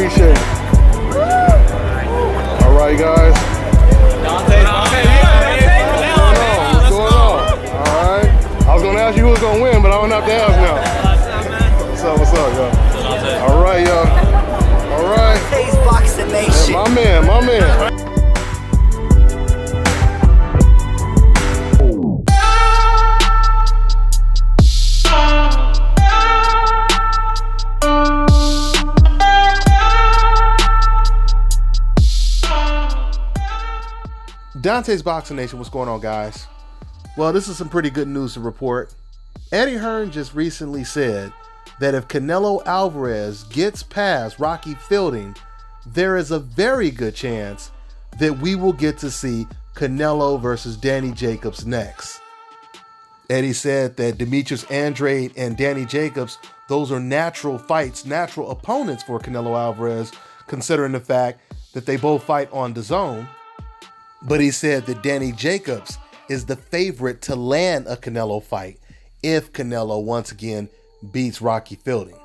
appreciate it. All right, guys. What's going on? All right. I was gonna ask you who was gonna win, but I don't have to ask now. What's up, y'all? All right, y'all. All right. Yeah, my man. Dante's Boxing Nation, what's going on, guys? Well, this is some pretty good news to report. Eddie Hearn just recently said that if Canelo Álvarez gets past Rocky Fielding, there is a very good chance that we will get to see Canelo versus Danny Jacobs next. Eddie said that Demetrius Andrade and Danny Jacobs, those are natural fights, natural opponents for Canelo Álvarez, considering the fact that they both fight on DAZN. But he said that Danny Jacobs is the favorite to land a Canelo fight if Canelo once again beats Rocky Fielding.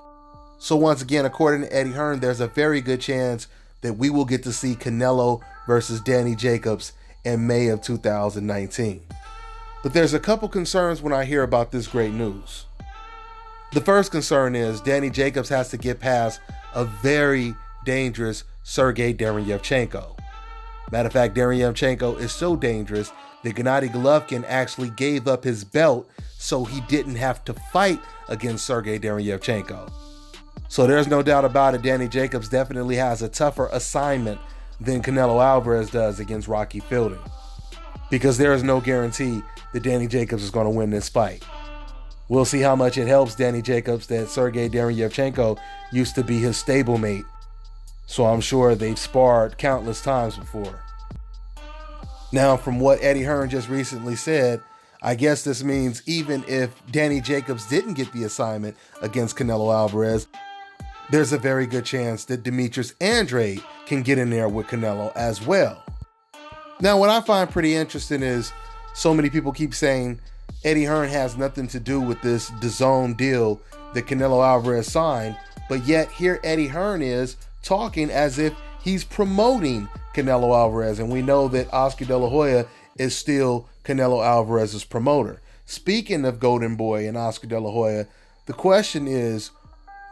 So once again, according to Eddie Hearn, there's a very good chance that we will get to see Canelo versus Danny Jacobs in May of 2019. But there's a couple concerns when I hear about this great news. The first concern is Danny Jacobs has to get past a very dangerous Sergey Derevyachenko. Matter of fact, Derevyachenko is so dangerous that Gennady Golovkin actually gave up his belt so he didn't have to fight against Sergey Derevyachenko. So there's no doubt about it, Danny Jacobs definitely has a tougher assignment than Canelo Álvarez does against Rocky Fielding, because there is no guarantee that Danny Jacobs is going to win this fight. We'll see how much it helps Danny Jacobs that Sergey Derevyachenko used to be his stablemate. So I'm sure they've sparred countless times before. Now, from what Eddie Hearn just recently said, I guess this means even if Danny Jacobs didn't get the assignment against Canelo Álvarez, there's a very good chance that Demetrius Andrade can get in there with Canelo as well. Now, what I find pretty interesting is so many people keep saying Eddie Hearn has nothing to do with this DAZN deal that Canelo Álvarez signed, but yet here Eddie Hearn is talking as if he's promoting Canelo Álvarez, and we know that Oscar De La Hoya is still Canelo Álvarez's promoter. Speaking of Golden Boy and Oscar De La Hoya, the question is,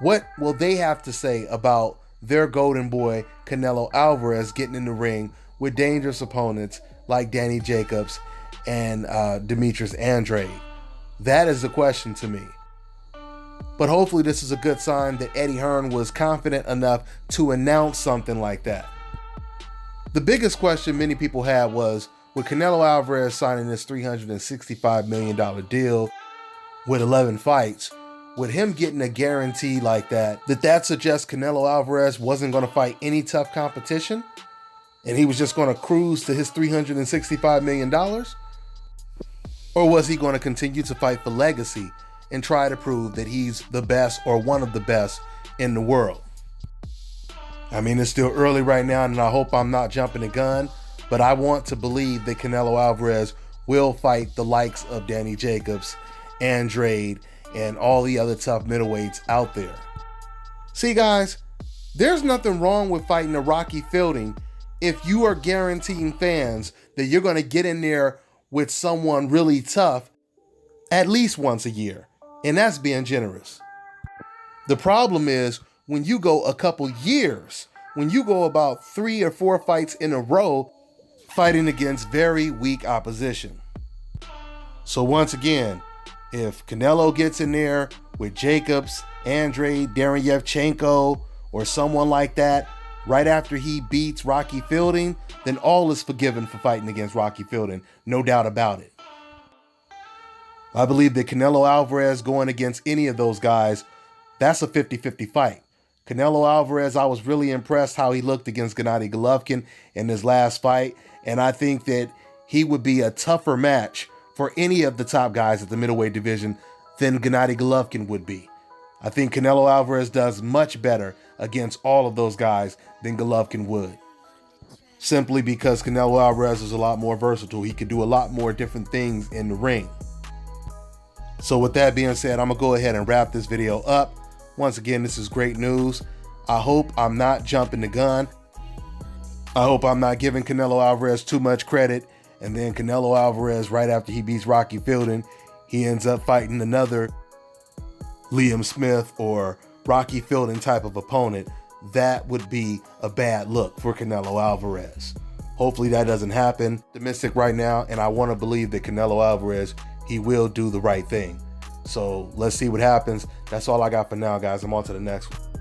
what will they have to say about their Golden Boy Canelo Álvarez getting in the ring with dangerous opponents like Danny Jacobs and Demetrius Andrade? That is the question to me. But hopefully this is a good sign that Eddie Hearn was confident enough to announce something like that. The biggest question many people had was, with Canelo Álvarez signing this $365 million deal with 11 fights, with him getting a guarantee like that suggests Canelo Álvarez wasn't going to fight any tough competition and he was just going to cruise to his $365 million? Or was he going to continue to fight for legacy and try to prove that he's the best or one of the best in the world? I mean, it's still early right now, and I hope I'm not jumping the gun, but I want to believe that Canelo Álvarez will fight the likes of Danny Jacobs, Andrade, and all the other tough middleweights out there. See, guys, there's nothing wrong with fighting a Rocky Fielding if you are guaranteeing fans that you're going to get in there with someone really tough at least once a year. And that's being generous. The problem is when you go a couple years, when you go about 3 or 4 fights in a row fighting against very weak opposition. So once again, if Canelo gets in there with Jacobs, Andrade, Derevyachenko, or someone like that right after he beats Rocky Fielding, then all is forgiven for fighting against Rocky Fielding, no doubt about it. I believe that Canelo Álvarez going against any of those guys, that's a 50-50 fight. Canelo Álvarez, I was really impressed how he looked against Gennady Golovkin in his last fight, and I think that he would be a tougher match for any of the top guys at the middleweight division than Gennady Golovkin would be. I think Canelo Álvarez does much better against all of those guys than Golovkin would. Simply because Canelo Álvarez is a lot more versatile. He could do a lot more different things in the ring. So with that being said, I'm going to go ahead and wrap this video up. Once again, this is great news. I hope I'm not jumping the gun. I hope I'm not giving Canelo Alvarez too much credit, and then Canelo Alvarez, right after he beats Rocky Fielding, he ends up fighting another Liam Smith or Rocky Fielding type of opponent. That would be a bad look for Canelo Alvarez. Hopefully that doesn't happen. Optimistic right now, and I want to believe that Canelo Alvarez, he will do the right thing. So let's see what happens. That's all I got for now, guys. I'm on to the next one.